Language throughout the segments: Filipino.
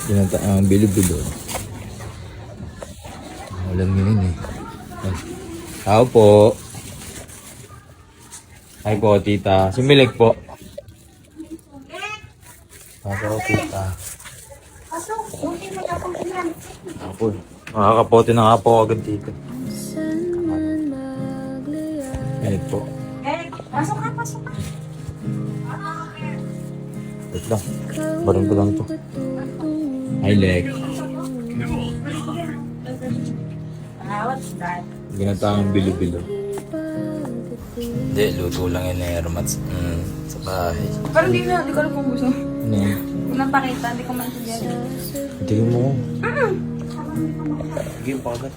Ginata ang bilo-bilo. Ulan ngayon eh. Tao po. Hi po, tita. Si Milik po. Tao po, tita. Ako. Makakapote na nga po agad dito. Milik po. Pasok ka, pasok ka. Wait lang. Barang ko lang to. Hi, Lek. What's that? Ginataang bilo-bilo. Hindi, luto lang yun eh, Romats. Sa bahay. Pero hindi ko alam kung gusto. Ano yan? Kung nang pakita, hindi ko maintindihan. Tingin mo ko. Sige, pagkat.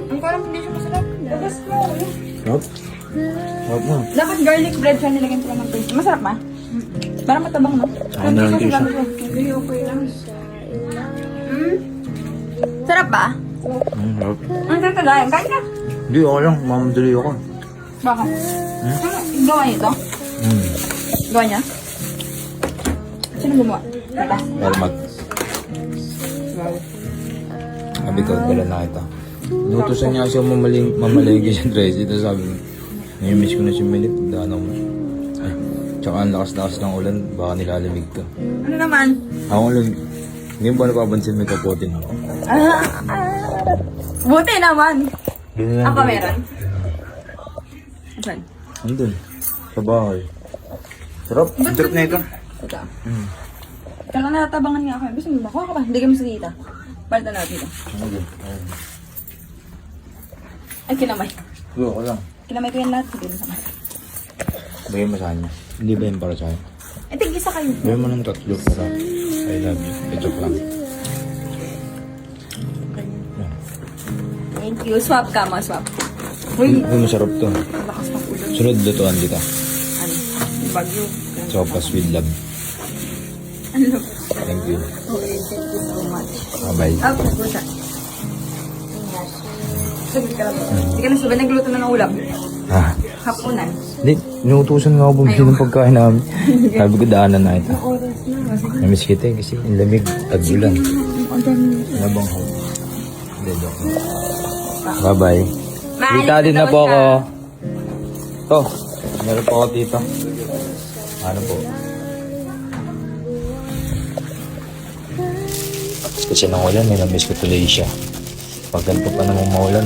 Ang parang hindi siya masarap. Labas mo. Sarap? Sarap mo. Dapat garlic bread siya nilagyan ko ng paste. Masarap ba? Parang matabang, no? Saka na lang kayo siya. Hindi, okay lang. Sarap ba? Sarap. Ang sarap talaga. Kain ka. Hindi, okay lang. Mamadali ako. Baka. Gawa niyo ito? Gawa niya? Sino gumawa? Ito? Salamat. Wow. Sabi ko, dala na kita. Inutusan niya siya mamalagi siya dress. Ito sabi mo, nai-miss ko na si Milit. Danaw mo. Ay, tsaka ang lakas-lakas ng ulan. Baka nilalamig ka. Ano naman? Ako lang, hindi mo ba napapansin may kapotin ako? Buti naman. Ganyan Ako meron. Saan? Andun. Sa bahay. Sarap. Ang sarap na ito. Ito. Kaya natatabangan nga ako. Gusto mo ba? Kuha ka ba? Hindi kami sa kita. Palitan natin ito. Andun. Ay, kinamay. Go, ako lang. Kinamay ko yan lahat. Hindi mo sa kanya. Bagay mo sa kanya. Hindi ba yun para sa akin? Eh, tig-isa kayo. Bagay mo ng tatlo para I love you. Ito lang. Thank you. Swap ka mo, swap. Uy, Uy, masarap to. lakas ng ulo. Sunod lutuan kita. Ano? Yung bagyo. Sopas with love. Ano? Thank you. Okay, thank you so much. Bye-bye. Ah, pusa. Sagot ka lang. Hindi ka na sabay nagluto na ng ulam. Ha? Hapunan. Hindi, inuutusan nga ako bumili ng pagkain namin. Sabi ko daanan na ito. Oras na. Sige. Namiss kita eh kasi ang lamig, tag-ulan. Ang dami. Nabang ho. Hindi, joke. Bye-bye. Maalis Tita din na na daw po siya. ako. Ito, meron po ako dito. Ano po? Kasi nung ulan, may namiss ko tuloy siya. Pag ganito pa namang maulan,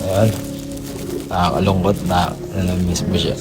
ayan, nakakalungkot na namiss mo siya.